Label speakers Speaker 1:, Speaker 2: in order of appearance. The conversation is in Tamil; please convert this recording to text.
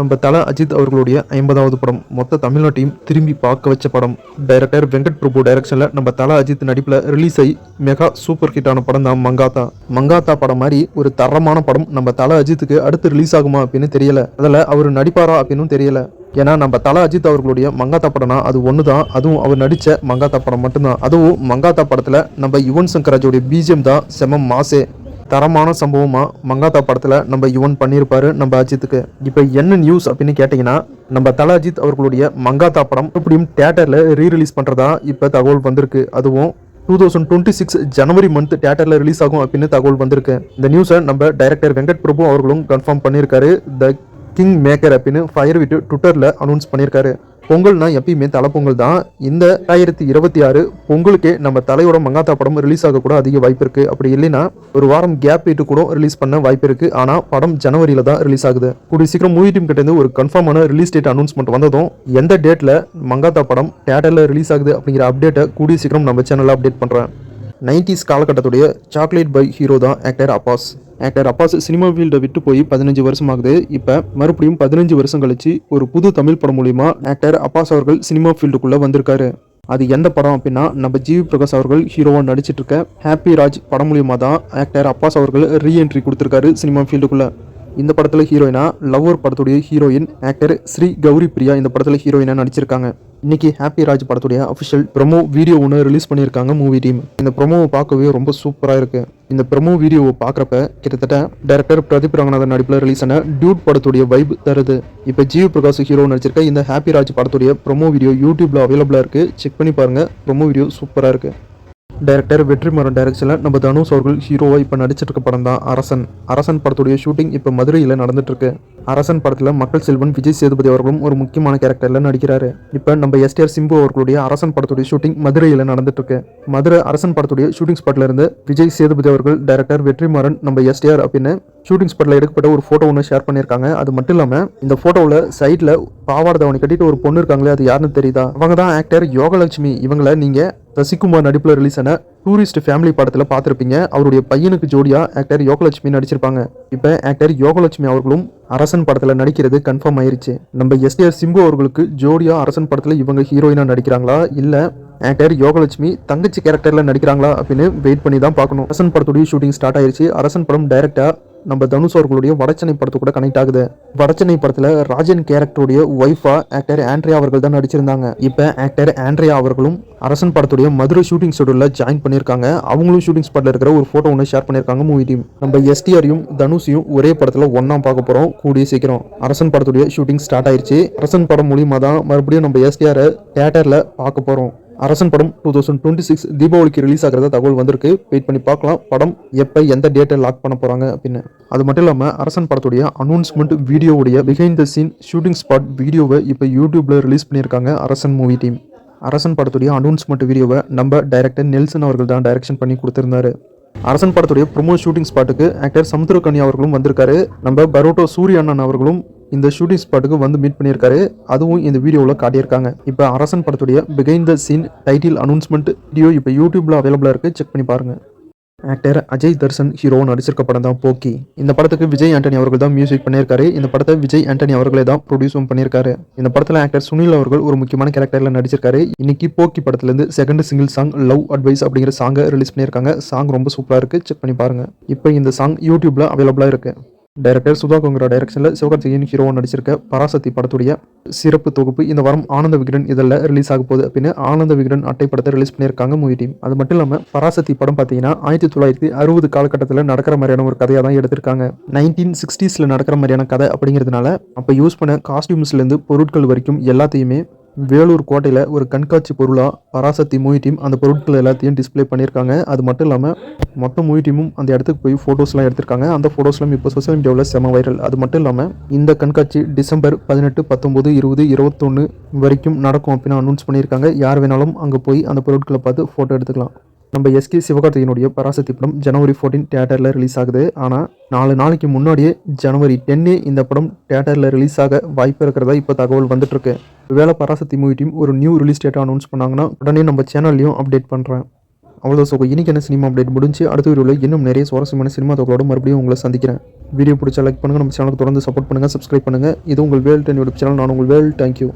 Speaker 1: நம்ம தல அஜித் அவர்களுடைய 50வது படம் மொத்த தமிழ்நாட்டையும் திரும்பி பார்க்க வச்ச படம். டைரக்டர் வெங்கட் பிரபு டைரக்ஷன்ல நம்ம தல அஜித் நடிப்புல ரிலீஸ் ஆகி மெகா சூப்பர் ஹிட் ஆன படம் தான் மங்காத்தா. மங்காத்தா படம் மாதிரி ஒரு தரமான படம் நம்ம தல அஜித்துக்கு அடுத்து ரிலீஸ் ஆகுமா அப்படின்னு தெரியல. அதில் அவர் நடிப்பாரா அப்படின்னு தெரியல. ஏன்னா நம்ம தல அஜித் அவர்களுடைய மங்காத்தா படம்னா அது ஒண்ணுதான், அதுவும் அவர் நடிச்ச மங்காத்தா படம் மட்டும்தான். அதுவும் மங்காத்தா படத்துல நம்ம யுவன் சங்கர் ராஜோடைய பிஜிஎம் தான் செம மாசே. தரமான சம்பவமா மங்காத்தா படத்துல நம்ம யுவன் பண்ணியிருப்பாரு நம்ம அஜித்துக்கு. இப்ப என்ன நியூஸ் அப்படின்னு கேட்டீங்கன்னா, நம்ம தல அஜித் அவர்களுடைய மங்காத்தா படம் எப்படியும் தியேட்டர்ல ரீரிலீஸ் பண்றதா இப்ப தகவல் வந்திருக்கு. அதுவும் 2026 ஜனவரி மந்த் தியேட்டர்ல ரிலீஸ் ஆகும் அப்படின்னு தகவல் வந்திருக்கு. இந்த நியூஸை நம்ம டைரக்டர் வெங்கட் பிரபு அவர்களும் கன்ஃபார்ம் பண்ணியிருக்காரு. த கிங் மேக்கர் அப்படின்னு ஃபயர் விட்டு ட்விட்டர்ல அனௌன்ஸ் பண்ணியிருக்காரு. பொங்கல்னா எப்பயுமே தலை பொங்கல் தான். இந்த 2026 பொங்கலுக்கே நம்ம தலையோட மங்காத்தா படம் ரிலீஸ் ஆக கூட அதிக வாய்ப்பு இருக்கு. அப்படி இல்லைன்னா ஒரு வாரம் கேப் விட்டு கூட ரிலீஸ் பண்ண வாய்ப்பு இருக்கு. ஆனா படம் ஜனவரியில தான் ரிலீஸ் ஆகுது. கூடிய சீக்கிரம் மூவி டீம் கிட்ட இருந்து ஒரு கன்ஃபார்மான ரிலீஸ் டேட் அனௌன்ஸ்மெண்ட் வந்ததும் எந்த டேட்ல மங்காத்தா படம் தியேட்டர்ல ரிலீஸ் ஆகுது அப்படிங்கிற அப்டேட்டை கூடிய சீக்கிரம் நம்ம சேனல்ல அப்டேட் பண்றேன். 90s காலகட்டத்துடைய சாக்லேட் பை ஹீரோ தான் actor Abbas. Actor Abbas cinema ஃபீல்டை விட்டு போய் 15 வருஷம் ஆகுது. இப்போ மறுபடியும் 15 வருஷம் கழிச்சு ஒரு புது தமிழ் படம் மூலியமா ஆக்டர் அப்பாஸ் அவர்கள் சினிமா ஃபீல்டுக்குள்ள வந்திருக்காரு. அது எந்த படம் அப்படின்னா, நம்ம ஜிவி பிரகாஷ் அவர்கள் ஹீரோவா நடிச்சிட்டு இருக்க ஹாப்பி ராஜ் படம் மூலியமா தான் ஆக்டர் அப்பாஸ் அவர்கள் ரீஎன்ட்ரி கொடுத்திருக்காரு சினிமா ஃபீல்டுக்குள்ள. இந்த படத்துல ஹீரோயினா லவ்வர் படத்துடைய ஹீரோயின் ஆக்டர் ஸ்ரீ கௌரி பிரியா இந்த படத்துல ஹீரோயினா நடிச்சிருக்காங்க. இன்னைக்கு ஹாப்பி ராஜ் படத்துடைய அஃபிஷியல் ப்ரோமோ வீடியோ ஒன்று ரிலீஸ் பண்ணியிருக்காங்க மூவி டீம். இந்த ப்ரோமோவை பார்க்கவே ரொம்ப சூப்பராக இருக்கு. இந்த ப்ரோமோ வீடியோவை பார்க்குறப்ப கிட்டத்தட்ட டைரக்டர் பிரதீப் ரங்கநாதன் நடிப்பில் ரிலீஸ் ஆன டியூட் படத்துடைய வைப் தருது. இப்போ ஜிவி பிரகாஷ் ஹீரோ நடிச்சிருக்க இந்த ஹாப்பி ராஜ் படத்துடைய ப்ரோமோ வீடியோ யூடியூப்ல அவைலபிளாக இருக்கு. செக் பண்ணி பாருங்க. ப்ரோமோ வீடியோ சூப்பராக இருக்கு. டைரக்டர் வெற்றிமாறன் டைரக்ஷனில் நம்ம தனுஷ் அவர்கள் ஹீரோவா இப்போ நடிச்சிட்டு இருக்க படம் தான் அரசன். அரசன் படத்துடைய ஷூட்டிங் இப்போ மதுரையில் நடந்துட்டு இருக்கு. அரசன் படத்தில் மக்கள் செல்வன் விஜய் சேதுபதி அவர்களும் ஒரு முக்கியமான கேரக்டரில் நடிக்கிறாரு. இப்போ நம்ம எஸ்டிஆர் சிம்பு அவர்களுடைய அரசன் படத்துடைய ஷூட்டிங் மதுரையில் நடந்துட்டு இருக்கு. மதுரை அரசன் படத்துடைய ஷூட்டிங் ஸ்பாட்ல இருந்து விஜய் சேதுபதி அவர்கள் டைரக்டர் வெற்றிமாறன் நம்ம எஸ்டிஆர் அப்படின்னு ஷூட்டிங் ஸ்பாட்ல எடுக்கப்பட்ட ஒரு போட்டோ ஒன்று ஷேர் பண்ணியிருக்காங்க. அது மட்டும் இல்லாமல் இந்த போட்டோவில் சைட்ல பாவாடை தாவணி கட்டிட்டு ஒரு பொண்ணு இருக்காங்களே, அது யாருன்னு தெரியுதா? அவங்க தான் ஆக்டர் யோகலட்சுமி. இவங்களை நீங்க சசிகுமார் நடிப்பில் ரிலீஸ் ஆன டூரிஸ்ட் ஃபேமிலி படத்தில் பார்த்துருப்பீங்க. அவருடைய பையனுக்கு ஜோடியா ஆக்டர் யோகலட்சுமி நடிச்சிருப்பாங்க. இப்போ ஆக்டர் யோகலட்சுமி அவர்களும் அரசன் படத்தில் நடிக்கிறது கன்ஃபார்ம் ஆயிருச்சு. நம்ம எஸ்டிஆர் சிம்பு அவர்களுக்கு ஜோடியா அரசன் படத்தில் இவங்க ஹீரோயினா நடிக்கிறாங்களா, இல்லை ஆக்டர் யோகலட்சுமி தங்கச்சி கேரக்டர்ல நடிக்கிறாங்களா அப்படின்னு வெயிட் பண்ணி தான் பார்க்கணும். அரசன் படத்துடைய ஷூட்டிங் ஸ்டார்ட் ஆயிருச்சு. அரசன் படம் டைரக்டா நம்ம தனுஷ் அவர்களுடைய வடச்சென்னை படத்து கூட கனெக்ட் ஆகுது. வடச்சென்னை படத்துல ராஜன் கேரக்டருடைய ஒய்ஃபா ஆக்டர் ஆண்ட்ரியா அவர்கள் தான் நடிச்சிருந்தாங்க. இப்ப ஆக்டர் ஆண்ட்ரியா அவர்களும் அரசன் படத்துடைய மதுரை ஷூட்டிங் ஷெட்யூல்ல ஜாயின் பண்ணிருக்காங்க. அவங்களும் ஷூட்டிங் ஸ்பாட்ல இருக்கிற ஒரு போட்டோ ஒன்று ஷேர் பண்ணிருக்காங்க மூவி டீம். நம்ம எஸ்டிஆரையும் தனுஷையும் ஒரே படத்துல ஒன்னா பார்க்க போறோம் கூடிய சீக்கிரம். அரசன் படத்துடைய ஷூட்டிங் ஸ்டார்ட் ஆயிருச்சு. அரசன் படம் மூலியமா தான் மறுபடியும் நம்ம எஸ்டிஆரை தியேட்டர்ல பார்க்க போறோம். அரசன் படம் 2026 தீபாவளிக்கு ரிலீஸ் ஆகிறதா தகவல் வந்திருக்கு. வெயிட் பண்ணி பார்க்கலாம் படம் எப்போ எந்த டேட்டை லாக் பண்ண போறாங்க அப்படின்னு. அது மட்டும் இல்லாமல் அரசன் படத்துடைய அனௌன்ஸ்மெண்ட் வீடியோவுடைய behind the scene shooting spot வீடியோவை இப்போ யூடியூப்ல ரிலீஸ் பண்ணியிருக்காங்க அரசன் மூவி டீம். அரசன் படத்துடைய அனௌன்ஸ்மெண்ட் வீடியோவை நம்ம டைரக்டர் நெல்சன் அவர்கள் தான் டைரக்ஷன் பண்ணி கொடுத்திருந்தாரு. அரசன் படத்துடைய ப்ரோமோ ஷூட்டிங் ஸ்பாட்டுக்கு ஆக்டர் சமுத்திரகனி அவர்களும் வந்திருக்காரு. நம்ம பரோட்டோ சூரிய அண்ணன் அவர்களும் இந்த ஷூட்டிங் ஸ்பாட்டுக்கு வந்து மீட் பண்ணியிருக்காரு. அதுவும் இந்த வீடியோவில் காட்டியிருக்காங்க. இப்போ அரசன் படத்துடைய behind the scene title announcement video இப்போ யூடியூப்ல அவைலபிளாக இருக்கு. செக் பண்ணி பாருங்க. ஆக்டர் அஜய் தர்ஷன் ஹீரோ நடிச்சிருக்க படம் தான் போக்கி. இந்த படத்துக்கு விஜய் ஆண்டனி அவர்கள் தான் மியூசிக் பண்ணியிருக்காரு. இந்த படத்தை விஜய் ஆண்டனி அவர்களே தான் ப்ரொடியூஸும் பண்ணியிருக்காரு. இந்த படத்தில் ஆக்டர் சுனில் அவர்கள் ஒரு முக்கியமான கேரக்டரில் நடிச்சிருக்காரு. இன்னைக்கு போக்கி படத்துலேருந்து second single song love advice அப்படிங்கிற சாங்கை ரிலீஸ் பண்ணியிருக்காங்க. சாங் ரொம்ப சூப்பராக இருக்கு. செக் பண்ணி பாருங்க. இப்போ இந்த சாங் யூடியூப்ல அவைலபிளாக இருக்கு. டைரக்டர் சுதா கொங்கரா டைரக்ஷனில் சிவகார்த்திகேயன் ஹீரோவா நடிச்சிருக்க பராசக்தி படத்துடைய சிறப்பு தொகுப்பு இந்த வாரம் ஆனந்த விகடன் இதழில் ரிலீஸ் ஆக போகுது அப்படின்னு ஆனந்த விகடன் அட்டை படத்தை ரிலீஸ் பண்ணியிருக்காங்க மூவி டீம். அது மட்டும் இல்லாமல் பராசக்தி படம் பார்த்தீங்கன்னா 1960 காலகட்டத்தில் நடக்கிற மாதிரியான ஒரு கதையாக தான் எடுத்திருக்காங்க. 1960s நடக்கிற மாதிரியான கதை அப்படிங்கிறதுனால அப்போ யூஸ் பண்ண காஸ்டியூம்ஸ்லேருந்து பொருட்கள் வரைக்கும் எல்லாத்தையுமே வேலூர் கோட்டையில் ஒரு கண்காட்சி பொருளாக பராசக்தி மூவி டீம் அந்த பொருட்கள் எல்லாத்தையும் டிஸ்பிளே பண்ணியிருக்காங்க. அது மட்டும் இல்லாமல் மொத்த மூவி டீமும் அந்த இடத்துக்கு போய் ஃபோட்டோஸ்லாம் எடுத்திருக்காங்க. அந்த ஃபோட்டோஸ்லாம் இப்போ சோசியல் மீடியாவில் செம வைரல். அது மட்டும் இல்லாமல் இந்த கண்காட்சி டிசம்பர் 18, 19, 20, 21 வரைக்கும் நடக்கும் அப்படின்னு அனௌன்ஸ் பண்ணியிருக்காங்க. யார் வேணாலும் அங்கே போய் அந்த பொருட்களை பார்த்து ஃபோட்டோ எடுத்துக்கலாம். நம்ம எஸ்கே சிவகார்த்திகேயனுடைய பராசக்தி படம் ஜனவரி 14 தியேட்டரில் ரிலீஸ் ஆகுது. ஆனால் 4 நாளைக்கு முன்னாடியே ஜனவரி 10 இந்த படம் தியேட்டரில் ரிலீஸ் ஆக வாய்ப்பு இருக்கிறதா இப்போ தகவல் வந்துட்டு இருக்கு. ஒருவேளை பராசக்தி மூவி டீம் ஒரு நியூ ரிலீஸ் டேட்டை அனௌன்ஸ் பண்ணாங்கன்னா உடனே நம்ம சேனல்லையும் அப்டேட் பண்ணுறேன். அவ்வளோ இன்னைக்கு என்ன சினிமா அப்டேட் முடிஞ்சு அடுத்த வீடியோவில் இன்னும் நிறைய சுவாரஸ்யமான சினிமா தகவலோடு மறுபடியும் உங்களை சந்திக்கிறேன். வீடியோ பிடிச்சா லைக் பண்ணுங்கள், நம்ம சேனலுக்கு தொடர்ந்து சப்போர்ட் பண்ணுங்கள், சப்ஸ்கிரைப் பண்ணுங்கள். இது உங்கள் வேல் 10 யூடியூப் சேனல். நான் உங்கள் வேல். தேங்க்யூ.